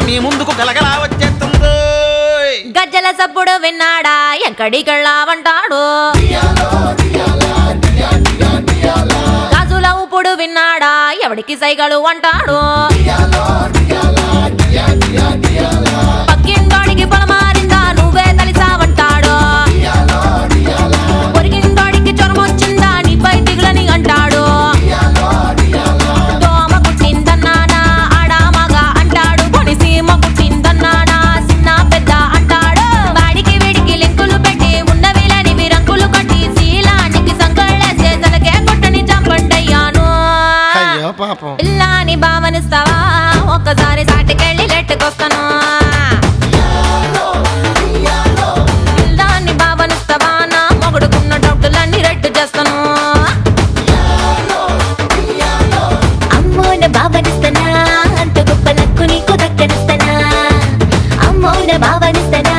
మీ ముందుకు గలగలా వచ్చేస్తుంది. గజ్జల సప్పుడు విన్నాడా ఎక్కడికెళ్ళావంటాడు, గాజుల ఊపుడు విన్నాడా ఎవడికి సైగలు అంటాడు, పక్కింటోడికి పొలమారిందా నువ్వే తలిసావంటాడు, పొరిగింటోడికి జ్వరం వచ్చిందా నీపై దిగులని అంటాడు, దోమ పుట్టిందన్నానా ఆడామగా అంటాడు, పొడిసీమ పుట్టిందన్నానా చిన్న పెద్ద అంటాడు, వాడికి వీడికి లింకులు పెట్టి ఉన్నవిలని రంగులు కట్టి శీలానికి సంకళ్ళేసే తలకే కొట్టని చంపండయ్యాను. అయ్యో పాపం. పిల్లాని భావనిస్తావా ఒక్కసారి సాటికెళ్ళి లెట్టుకొస్తాను, పిల్లాన్ని భావనిస్తావా నా మొగుడుకున్న డౌటులన్నీ రెట్టు చేస్తాను. అమ్మోన భావనిస్తనా అంత గొప్ప లక్కు నీకు దక్కనిస్తనా, అమ్మోన భావనిస్తనా